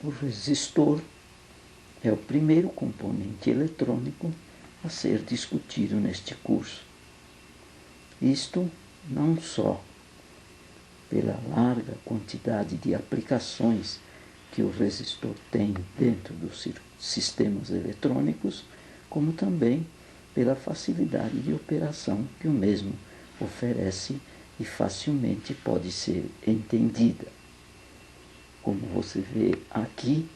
O resistor é o primeiro componente eletrônico a ser discutido neste curso. Isto não só pela larga quantidade de aplicações que o resistor tem dentro dos sistemas eletrônicos, como também pela facilidade de operação que o mesmo oferece e facilmente pode ser entendida. Como você vê aqui,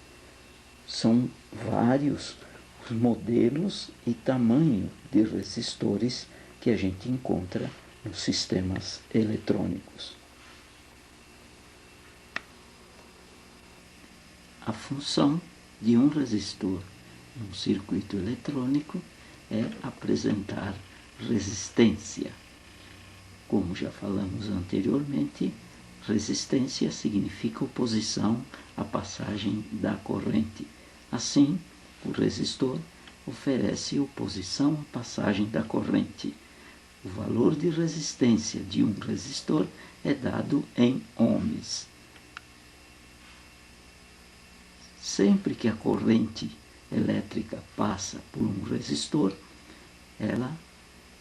são vários os modelos e tamanho de resistores que a gente encontra nos sistemas eletrônicos. A função de um resistor num circuito eletrônico é apresentar resistência. Como já falamos anteriormente, resistência significa oposição à passagem da corrente. Assim, o resistor oferece oposição à passagem da corrente. O valor de resistência de um resistor é dado em ohms. Sempre que a corrente elétrica passa por um resistor, ela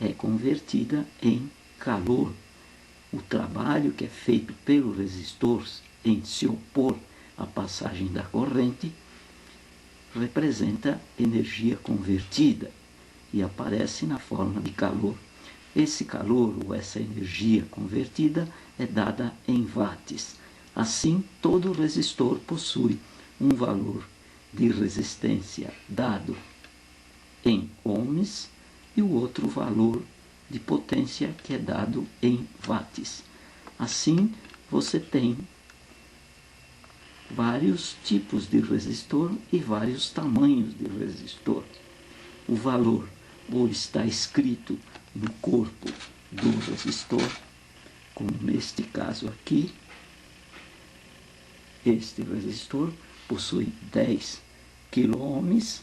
é convertida em calor. O trabalho que é feito pelo resistor em se opor à passagem da corrente representa energia convertida e aparece na forma de calor. Esse calor ou essa energia convertida é dada em watts. Assim, todo resistor possui um valor de resistência dado em ohms e o outro valor de potência que é dado em watts. Assim, você tem vários tipos de resistor e vários tamanhos de resistor. O valor ou está escrito no corpo do resistor, como neste caso aqui. Este resistor possui 10 kΩ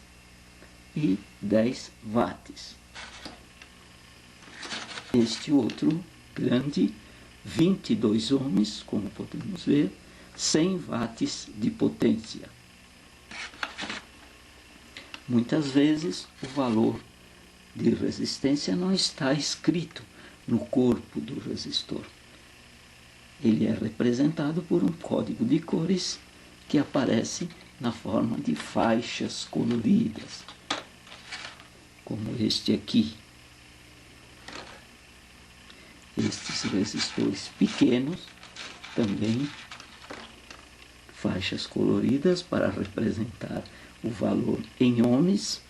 e 10 watts. Este outro grande, 22 ohms, como podemos ver, 100 watts de potência. Muitas vezes o valor de resistência não está escrito no corpo do resistor. Ele é representado por um código de cores que aparece na forma de faixas coloridas, como este aqui. Estes resistores pequenos também faixas coloridas para representar o valor em ohms,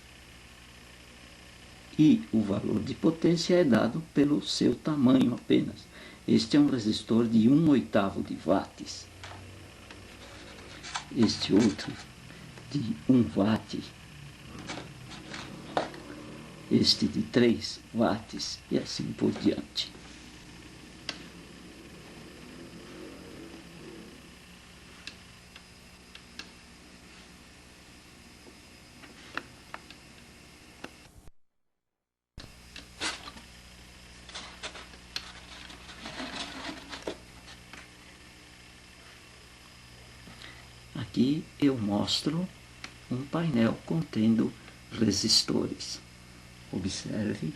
e o valor de potência é dado pelo seu tamanho apenas. Este é um resistor de 1/8 de watts. Este outro de 1 watt. Este de 3 watts e assim por diante. Aqui eu mostro um painel contendo resistores. Observe,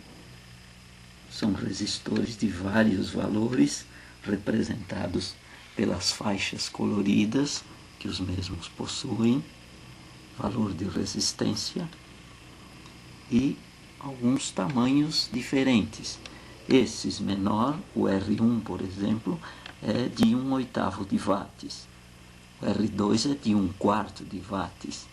são resistores de vários valores representados pelas faixas coloridas que os mesmos possuem, valor de resistência e alguns tamanhos diferentes. Esses menor, o R1, por exemplo, é de 1/8 de watts. O R2 é de 1/4 de watts.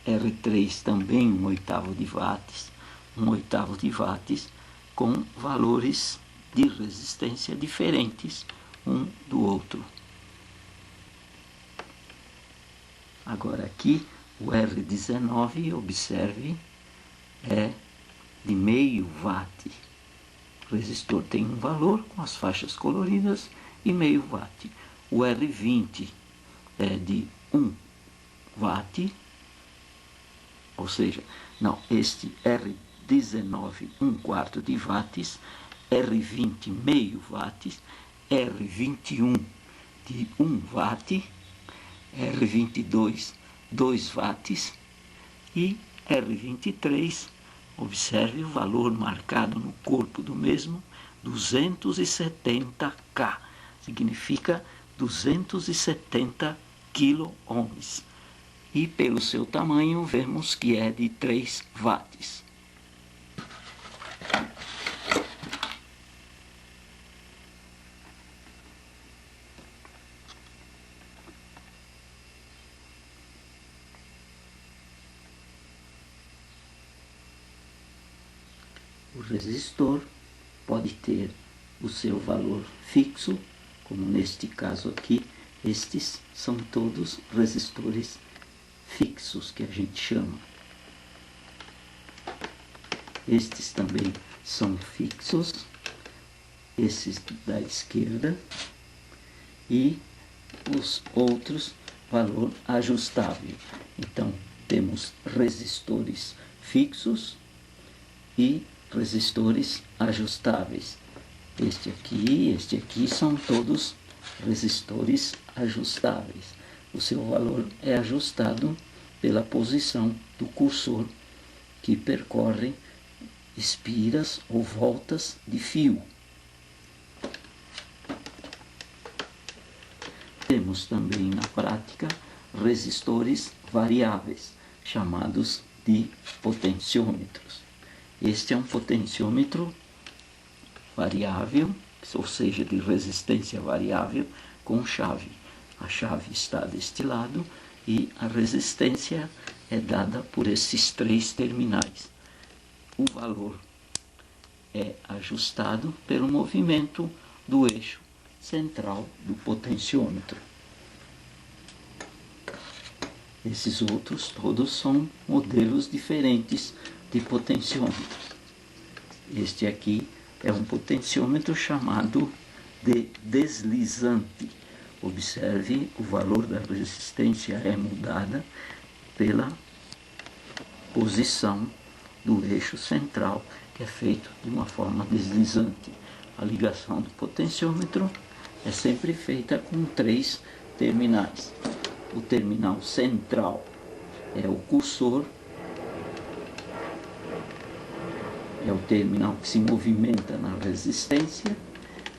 R3 também 1/8 de watts. 1/8 de watts com valores de resistência diferentes um do outro. Agora aqui o R19, observe, é de meio watt. O resistor tem um valor com as faixas coloridas e meio watt. O R20 é de 1 watt, ou seja, não, este R19 1/4 de watts, R20 meio watts, R21 de 1 watt, R22, 2 watts, e R23, observe o valor marcado no corpo do mesmo, 270K, significa 270 quiloohms. E pelo seu tamanho vemos que é de 3 watts. O resistor pode ter o seu valor fixo, como neste caso aqui. Estes são todos resistores fixos que a gente chama. Estes também são fixos, esses da esquerda, e os outros valor ajustável. Então temos resistores fixos e resistores ajustáveis. Este aqui são todos resistores ajustáveis. O seu valor é ajustado pela posição do cursor que percorre espiras ou voltas de fio. Temos também na prática resistores variáveis, chamados de potenciômetros. Este é um potenciômetro variável, ou seja, de resistência variável, com chave. A chave está deste lado e a resistência é dada por esses 3 terminais. O valor é ajustado pelo movimento do eixo central do potenciômetro. Esses outros todos são modelos diferentes de potenciômetros. Este aqui é um potenciômetro chamado de deslizante. Observe, o valor da resistência é mudada pela posição do eixo central, que é feito de uma forma deslizante. A ligação do potenciômetro é sempre feita com 3 terminais. O terminal central é o cursor, é o terminal que se movimenta na resistência,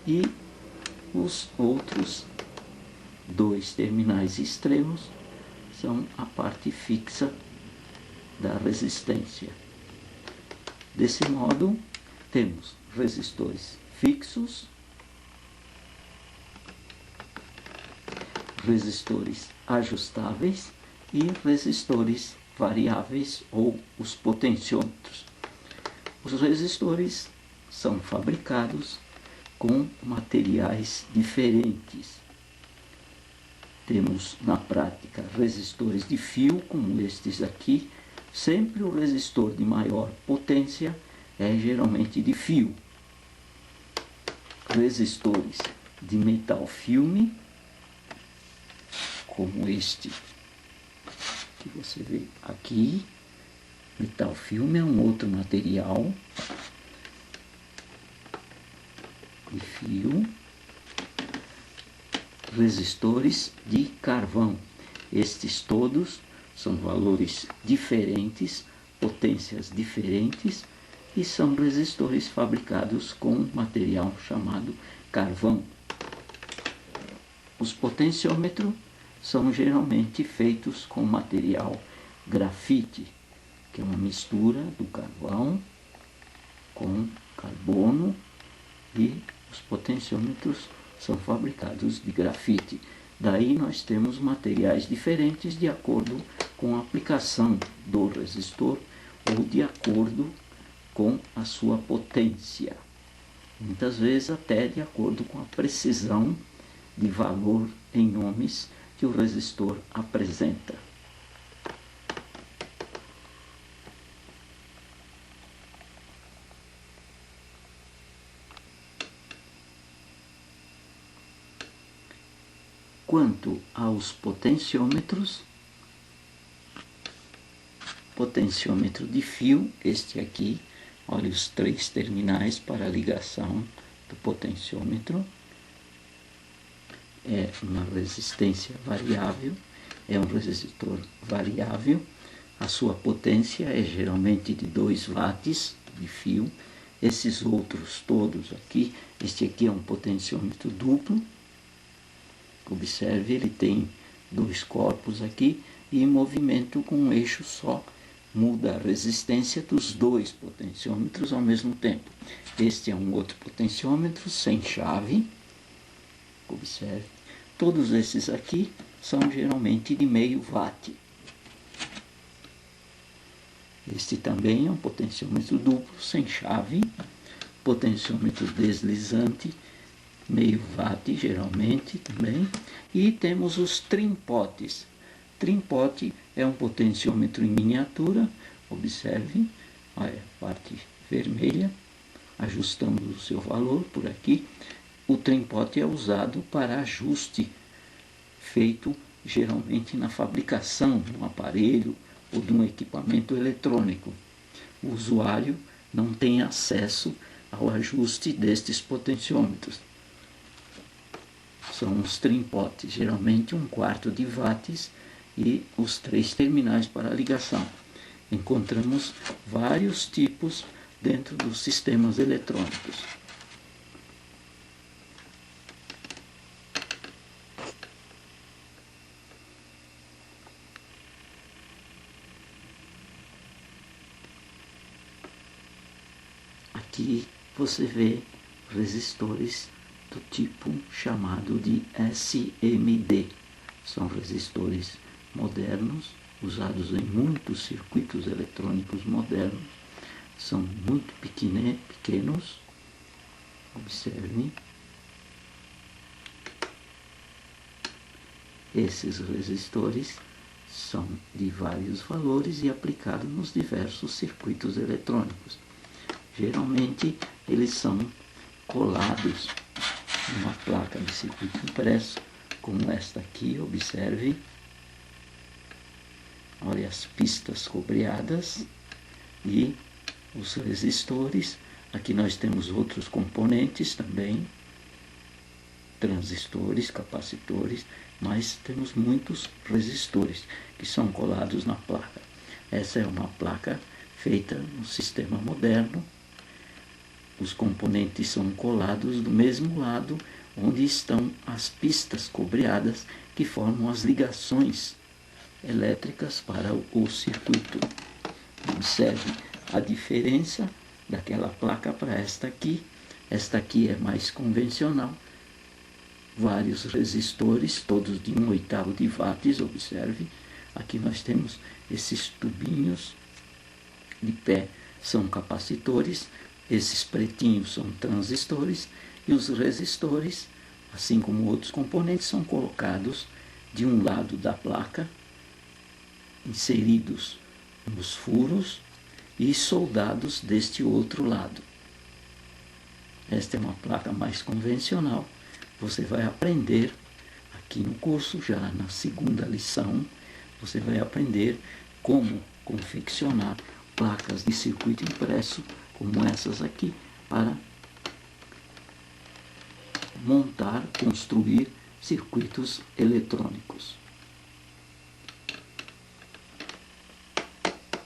e os outros 2 terminais extremos são a parte fixa da resistência. Desse modo, temos resistores fixos, resistores ajustáveis e resistores variáveis, ou os potenciômetros. Os resistores são fabricados com materiais diferentes. Temos na prática resistores de fio, como estes aqui. Sempre o resistor de maior potência é geralmente de fio. Resistores de metal filme, como este que você vê aqui. Metal filme é um outro material de fio. Resistores de carvão. Estes todos são valores diferentes, potências diferentes, e são resistores fabricados com material chamado carvão. Os potenciômetros são geralmente feitos com material grafite, que é uma mistura do carvão com carbono, e os potenciômetros são fabricados de grafite. Daí nós temos materiais diferentes de acordo com a aplicação do resistor ou de acordo com a sua potência. Muitas vezes até de acordo com a precisão de valor em ohms que o resistor apresenta. Quanto aos potenciômetros, potenciômetro de fio, este aqui, olha os 3 terminais para a ligação do potenciômetro, é uma resistência variável, é um resistor variável. A sua potência é geralmente de 2 watts de fio. Esses outros todos aqui, este aqui é um potenciômetro duplo. Observe, ele tem 2 corpos aqui e em movimento com um eixo só muda a resistência dos 2 potenciômetros ao mesmo tempo. Este é um outro potenciômetro sem chave. Observe, todos esses aqui são geralmente de meio watt. Este também é um potenciômetro duplo sem chave, potenciômetro deslizante, meio watt geralmente também. E temos os trimpotes. Trimpote é um potenciômetro em miniatura. Observe, olha a parte vermelha, ajustamos o seu valor por aqui. O trimpote é usado para ajuste, feito geralmente na fabricação de um aparelho ou de um equipamento eletrônico. O usuário não tem acesso ao ajuste destes potenciômetros. São os trimpotes, geralmente 1/4 de watts, e os 3 terminais para ligação. Encontramos vários tipos dentro dos sistemas eletrônicos. Aqui você vê resistores do tipo chamado de SMD. São resistores modernos, usados em muitos circuitos eletrônicos modernos. São muito pequenos. Observe. Esses resistores são de vários valores e aplicados nos diversos circuitos eletrônicos. Geralmente eles são colados numa placa de circuito impresso, como esta aqui, observe. Olha as pistas cobreadas e os resistores. Aqui nós temos outros componentes também, transistores, capacitores, mas temos muitos resistores que são colados na placa. Essa é uma placa feita no sistema moderno. Os componentes são colados do mesmo lado onde estão as pistas cobreadas que formam as ligações elétricas para o circuito. Observe a diferença daquela placa para esta aqui. Esta aqui é mais convencional. Vários resistores, todos de 1/8 de watts, observe. Aqui nós temos esses tubinhos de pé, são capacitores. Esses pretinhos são transistores e os resistores, assim como outros componentes, são colocados de um lado da placa, inseridos nos furos e soldados deste outro lado. Esta é uma placa mais convencional. Você vai aprender aqui no curso, já na segunda lição, você vai aprender como confeccionar placas de circuito impresso como essas aqui, para montar, construir circuitos eletrônicos.